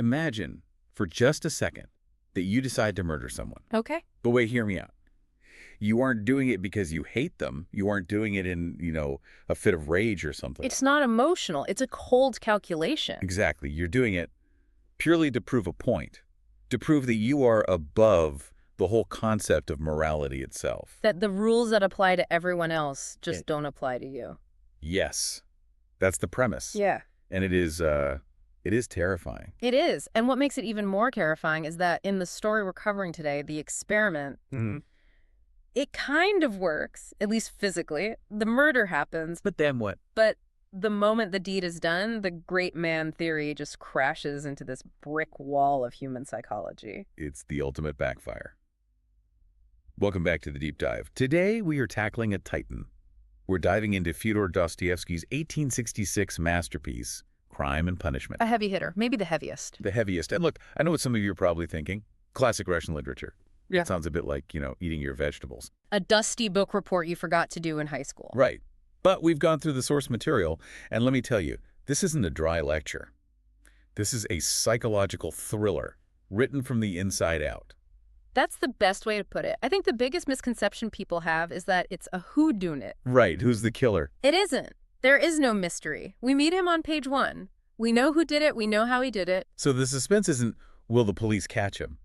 Imagine for just a second that you decide to murder someone. Okay. But wait, hear me out. You aren't doing it because you hate them. You aren't doing it in, a fit of rage or something. It's not emotional. It's a cold calculation. Exactly. You're doing it purely to prove a point, to prove that you are above the whole concept of morality itself. That the rules that apply to everyone else just don't apply to you. Yes. That's the premise. Yeah. And it is terrifying. It is. And what makes it even more terrifying is that in the story we're covering today, the experiment, it kind of works, at least physically. The murder happens. But then what? But the moment the deed is done, the great man theory just crashes into this brick wall of human psychology. It's the ultimate backfire. Welcome back to the Deep Dive. Today we are tackling a titan. We're diving into Fyodor Dostoevsky's 1866 masterpiece, Crime and Punishment. A heavy hitter, maybe the heaviest. The heaviest. And look, I know what some of you are probably thinking. Classic Russian literature. Yeah. It sounds a bit like, eating your vegetables. A dusty book report you forgot to do in high school. Right. But we've gone through the source material, and let me tell you, this isn't a dry lecture. This is a psychological thriller written from the inside out. That's the best way to put it. I think the biggest misconception people have is that it's a whodunit. Right. Who's the killer? It isn't. There is no mystery. We meet him on page 1. We know who did it. We know how he did it. So the suspense isn't, will the police catch him?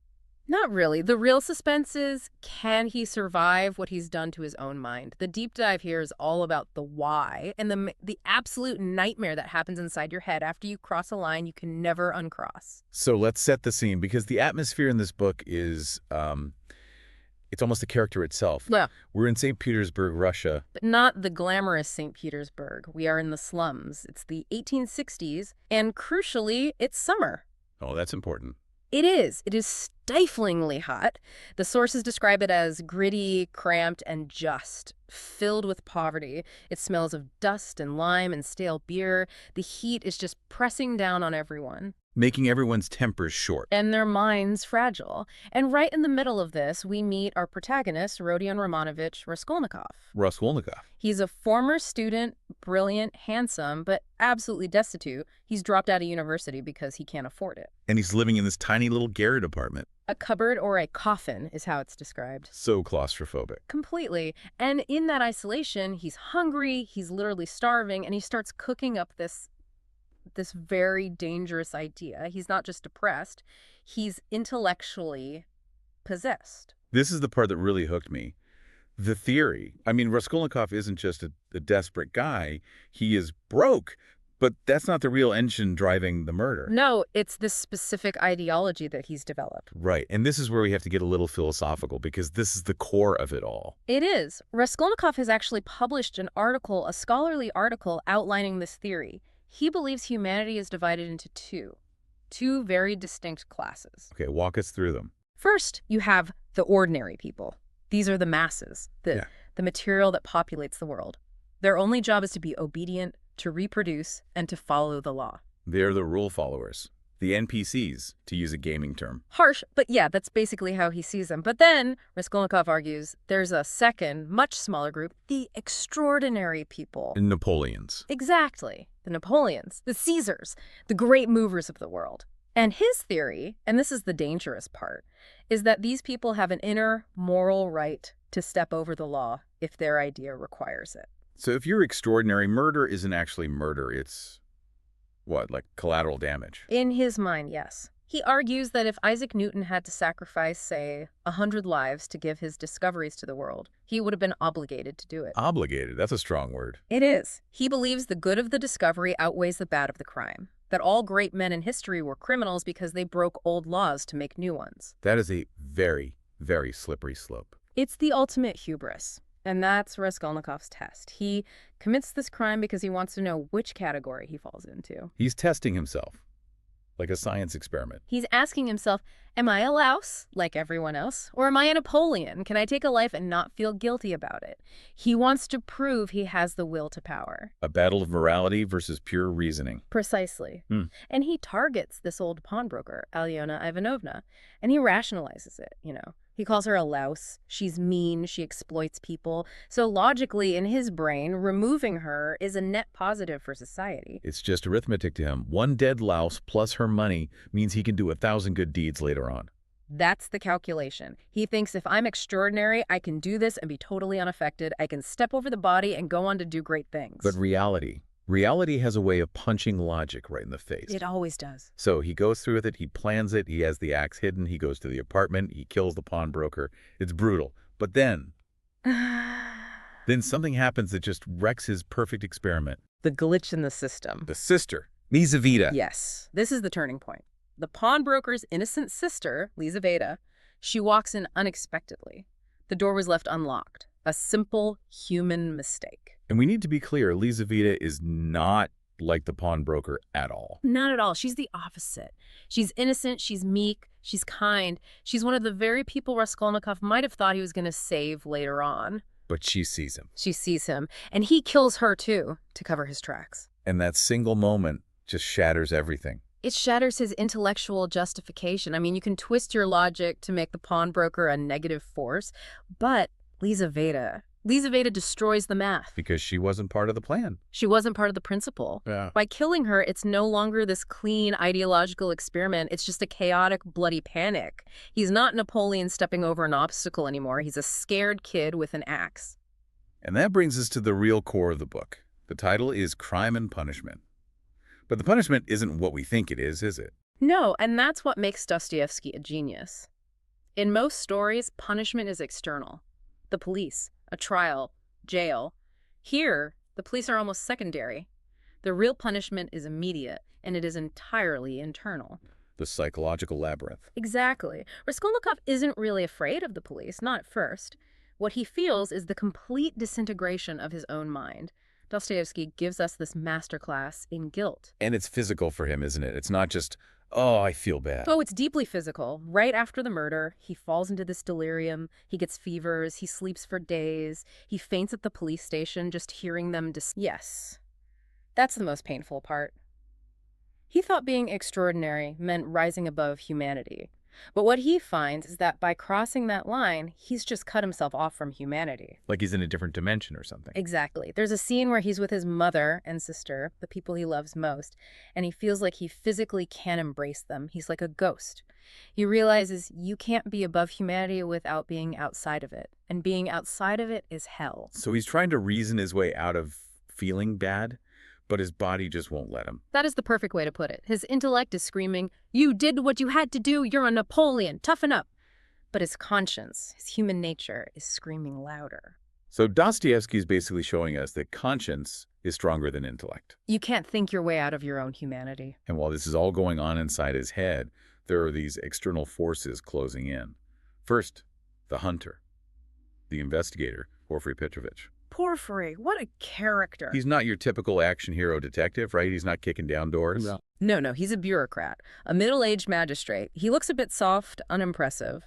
Not really. The real suspense is, can he survive what he's done to his own mind? The deep dive here is all about the why and the absolute nightmare that happens inside your head after you cross a line you can never uncross. So let's set the scene, because the atmosphere in this book is, it's almost a character itself. Yeah. We're in St. Petersburg, Russia. But not the glamorous St. Petersburg. We are in the slums. It's the 1860s, and crucially, it's summer. Oh, that's important. It is. It is stiflingly hot. The sources describe it as gritty, cramped, and just, filled with poverty. It smells of dust and lime and stale beer. The heat is just pressing down on everyone. Making everyone's tempers short. And their minds fragile. And right in the middle of this, we meet our protagonist, Rodion Romanovich Raskolnikov. Raskolnikov. He's a former student, brilliant, handsome, but absolutely destitute. He's dropped out of university because he can't afford it. And he's living in this tiny little garret apartment. A cupboard or a coffin is how it's described. So claustrophobic. Completely. And in that isolation, he's hungry, he's literally starving, and he starts cooking up this very dangerous idea. He's not just depressed, he's intellectually possessed. This is the part that really hooked me. The theory. I mean, Raskolnikov isn't just a desperate guy. He is broke. But that's not the real engine driving the murder. No, it's this specific ideology that he's developed. Right. And this is where we have to get a little philosophical, because this is the core of it all. It is. Raskolnikov has actually published an article, a scholarly article, outlining this theory. He believes humanity is divided into two very distinct classes. Okay, walk us through them. First, you have the ordinary people. These are the masses, the material that populates the world. Their only job is to be obedient, to reproduce, and to follow the law. They're the rule followers, the NPCs, to use a gaming term. Harsh, but yeah, that's basically how he sees them. But then, Raskolnikov argues, there's a second, much smaller group, the extraordinary people. Napoleons. Exactly. The Napoleons, the Caesars, the great movers of the world. And his theory, and this is the dangerous part, is that these people have an inner moral right to step over the law if their idea requires it. So if you're extraordinary, murder isn't actually murder. It's, what, like collateral damage? In his mind, yes. He argues that if Isaac Newton had to sacrifice, say, 100 lives to give his discoveries to the world, he would have been obligated to do it. Obligated? That's a strong word. It is. He believes the good of the discovery outweighs the bad of the crime. That all great men in history were criminals because they broke old laws to make new ones. That is a very, very slippery slope. It's the ultimate hubris. And that's Raskolnikov's test. He commits this crime because he wants to know which category he falls into. He's testing himself, like a science experiment. He's asking himself, am I a louse, like everyone else? Or am I a Napoleon? Can I take a life and not feel guilty about it? He wants to prove he has the will to power. A battle of morality versus pure reasoning. Precisely. And he targets this old pawnbroker, Alyona Ivanovna, and he rationalizes it, He calls her a louse. She's mean. She exploits people. So logically, in his brain, removing her is a net positive for society. It's just arithmetic to him. One dead louse plus her money means he can do 1,000 good deeds later on. That's the calculation. He thinks if I'm extraordinary, I can do this and be totally unaffected. I can step over the body and go on to do great things. But reality has a way of punching logic right in the face. It always does. So he goes through with it, he plans it, he has the axe hidden, he goes to the apartment, he kills the pawnbroker. It's brutal. But then something happens that just wrecks his perfect experiment. The glitch in the system. The sister, Lizaveta. Yes, this is the turning point. The pawnbroker's innocent sister, Lizaveta, she walks in unexpectedly. The door was left unlocked. A simple human mistake. And we need to be clear, Lizaveta is not like the pawnbroker at all. Not at all. She's the opposite. She's innocent, she's meek, she's kind. She's one of the very people Raskolnikov might have thought he was going to save later on. But she sees him. She sees him, and he kills her too, to cover his tracks. And that single moment just shatters everything. It shatters his intellectual justification. I mean, you can twist your logic to make the pawnbroker a negative force, but Lizaveta destroys the math. Because she wasn't part of the plan. She wasn't part of the principle. Yeah. By killing her, it's no longer this clean ideological experiment. It's just a chaotic, bloody panic. He's not Napoleon stepping over an obstacle anymore. He's a scared kid with an axe. And that brings us to the real core of the book. The title is Crime and Punishment. But the punishment isn't what we think it is it? No, and that's what makes Dostoevsky a genius. In most stories, punishment is external. The police, a trial, jail. Here, the police are almost secondary. The real punishment is immediate, and it is entirely internal. The psychological labyrinth. Exactly. Raskolnikov isn't really afraid of the police, not at first. What he feels is the complete disintegration of his own mind. Dostoevsky gives us this masterclass in guilt. And it's physical for him, isn't it? It's not just, oh, I feel bad. Oh, it's deeply physical. Right after the murder, he falls into this delirium. He gets fevers. He sleeps for days. He faints at the police station just hearing them Yes, that's the most painful part. He thought being extraordinary meant rising above humanity. But what he finds is that by crossing that line, he's just cut himself off from humanity. Like he's in a different dimension or something. Exactly. There's a scene where he's with his mother and sister, the people he loves most, and he feels like he physically can't embrace them. He's like a ghost. He realizes you can't be above humanity without being outside of it, and being outside of it is hell. So he's trying to reason his way out of feeling bad, but his body just won't let him. That is the perfect way to put it. His intellect is screaming, "You did what you had to do, you're a Napoleon, toughen up." But his conscience, his human nature, is screaming louder. So Dostoevsky is basically showing us that conscience is stronger than intellect. You can't think your way out of your own humanity. And while this is all going on inside his head, there are these external forces closing in. First, the hunter, the investigator, Porfiry Petrovich. Porfiry, what a character. He's not your typical action hero detective, right? He's not kicking down doors. No, he's a bureaucrat, a middle-aged magistrate. He looks a bit soft, unimpressive,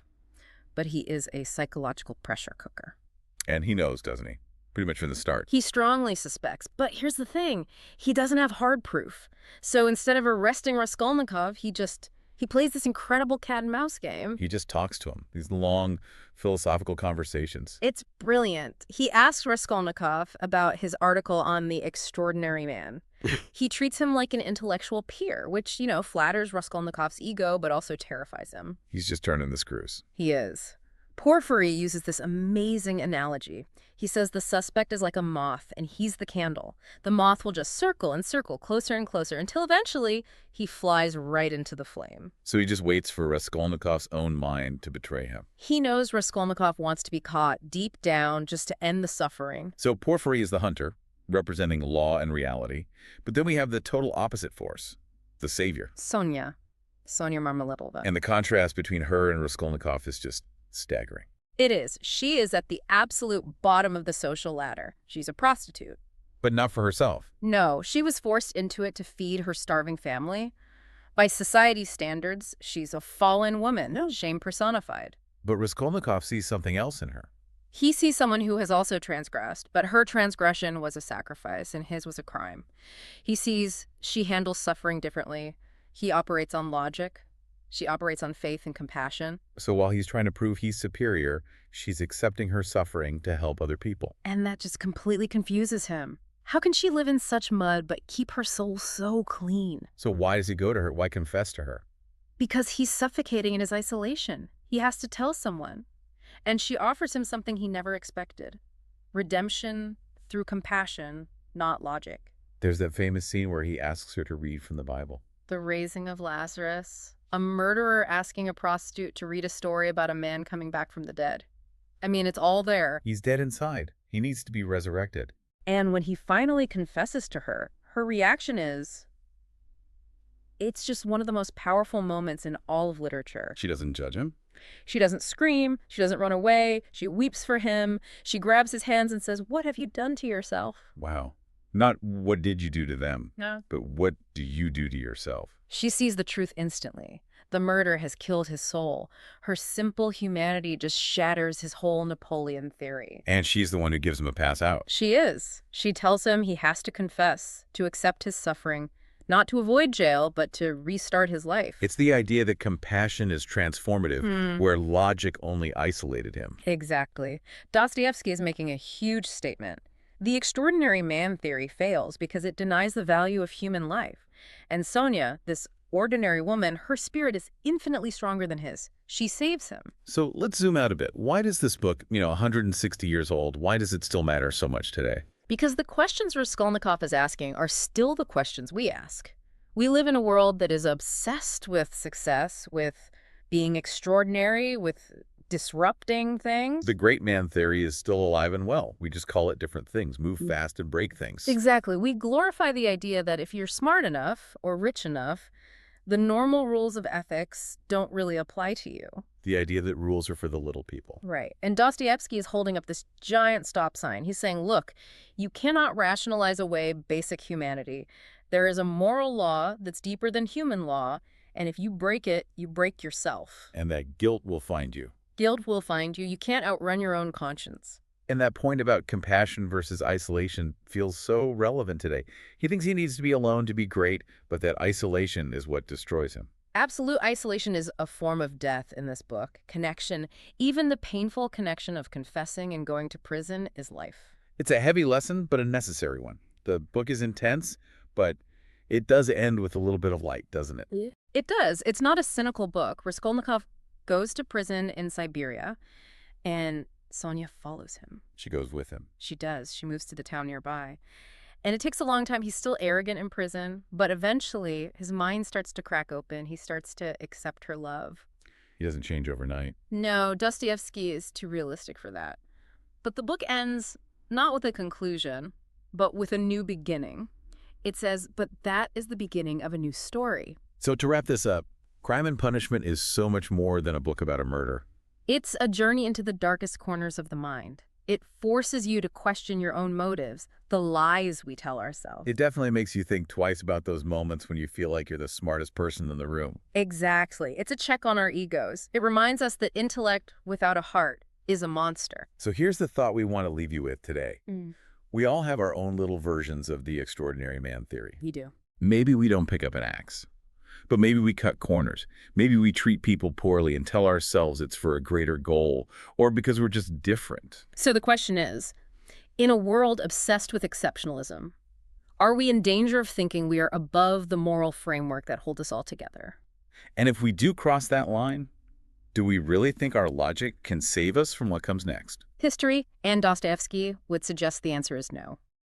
but he is a psychological pressure cooker. And he knows, doesn't he? Pretty much from the start. He strongly suspects, but here's the thing. He doesn't have hard proof. So instead of arresting Raskolnikov, he plays this incredible cat and mouse game. He just talks to him. These long philosophical conversations. It's brilliant. He asks Raskolnikov about his article on the extraordinary man. He treats him like an intellectual peer, which, flatters Raskolnikov's ego, but also terrifies him. He's just turning the screws. He is. Porfiry uses this amazing analogy. He says the suspect is like a moth, and he's the candle. The moth will just circle and circle, closer and closer, until eventually he flies right into the flame. So he just waits for Raskolnikov's own mind to betray him. He knows Raskolnikov wants to be caught deep down just to end the suffering. So Porfiry is the hunter, representing law and reality. But then we have the total opposite force, the savior. Sonia Marmeladova. And the contrast between her and Raskolnikov is just staggering. It is. She is at the absolute bottom of the social ladder. She's a prostitute. But not for herself. No, she was forced into it to feed her starving family. By society's standards, she's a fallen woman, shame personified. But Raskolnikov sees something else in her. He sees someone who has also transgressed, but her transgression was a sacrifice, and his was a crime. He sees she handles suffering differently. He operates on logic. She operates on faith and compassion. So while he's trying to prove he's superior, she's accepting her suffering to help other people. And that just completely confuses him. How can she live in such mud but keep her soul so clean? So why does he go to her? Why confess to her? Because he's suffocating in his isolation. He has to tell someone. And she offers him something he never expected. Redemption through compassion, not logic. There's that famous scene where he asks her to read from the Bible. The raising of Lazarus. A murderer asking a prostitute to read a story about a man coming back from the dead. I mean, it's all there. He's dead inside. He needs to be resurrected. And when he finally confesses to her, her reaction is, it's just one of the most powerful moments in all of literature. She doesn't judge him. She doesn't scream. She doesn't run away. She weeps for him. She grabs his hands and says, "What have you done to yourself?" Wow. Not what did you do to them, No. but what do you do to yourself? She sees the truth instantly. The murder has killed his soul. Her simple humanity just shatters his whole Napoleon theory. And she's the one who gives him a pass out. She is. She tells him he has to confess, to accept his suffering, not to avoid jail, but to restart his life. It's the idea that compassion is transformative, where logic only isolated him. Exactly. Dostoevsky is making a huge statement. The extraordinary man theory fails because it denies the value of human life. And Sonia, this ordinary woman, her spirit is infinitely stronger than his. She saves him. So let's zoom out a bit. Why does this book, 160 years old, why does it still matter so much today? Because the questions Raskolnikov is asking are still the questions we ask. We live in a world that is obsessed with success, with being extraordinary, with disrupting things. The great man theory is still alive and well. We just call it different things. Move fast and break things. Exactly. We glorify the idea that if you're smart enough or rich enough, the normal rules of ethics don't really apply to you. The idea that rules are for the little people. Right. And Dostoevsky is holding up this giant stop sign. He's saying, look, you cannot rationalize away basic humanity. There is a moral law that's deeper than human law, and if you break it, you break yourself. And that guilt will find you. Guilt will find you. You can't outrun your own conscience. And that point about compassion versus isolation feels so relevant today. He thinks he needs to be alone to be great, but that isolation is what destroys him. Absolute isolation is a form of death in this book. Connection, even the painful connection of confessing and going to prison, is life. It's a heavy lesson, but a necessary one. The book is intense, but it does end with a little bit of light, doesn't it? It does. It's not a cynical book. Raskolnikov goes to prison in Siberia, and Sonia follows him. She goes with him. She does. She moves to the town nearby. And it takes a long time. He's still arrogant in prison, but eventually his mind starts to crack open. He starts to accept her love. He doesn't change overnight. No, Dostoevsky is too realistic for that. But the book ends not with a conclusion, but with a new beginning. It says, but that is the beginning of a new story. So to wrap this up, Crime and Punishment is so much more than a book about a murder. It's a journey into the darkest corners of the mind. It forces you to question your own motives, the lies we tell ourselves. It definitely makes you think twice about those moments when you feel like you're the smartest person in the room. Exactly. It's a check on our egos. It reminds us that intellect without a heart is a monster. So here's the thought we want to leave you with today. We all have our own little versions of the extraordinary man theory. We do. Maybe we don't pick up an axe, but maybe we cut corners. Maybe we treat people poorly and tell ourselves it's for a greater goal or because we're just different. So the question is, in a world obsessed with exceptionalism, are we in danger of thinking we are above the moral framework that holds us all together? And if we do cross that line, do we really think our logic can save us from what comes next? History and Dostoevsky would suggest the answer is no.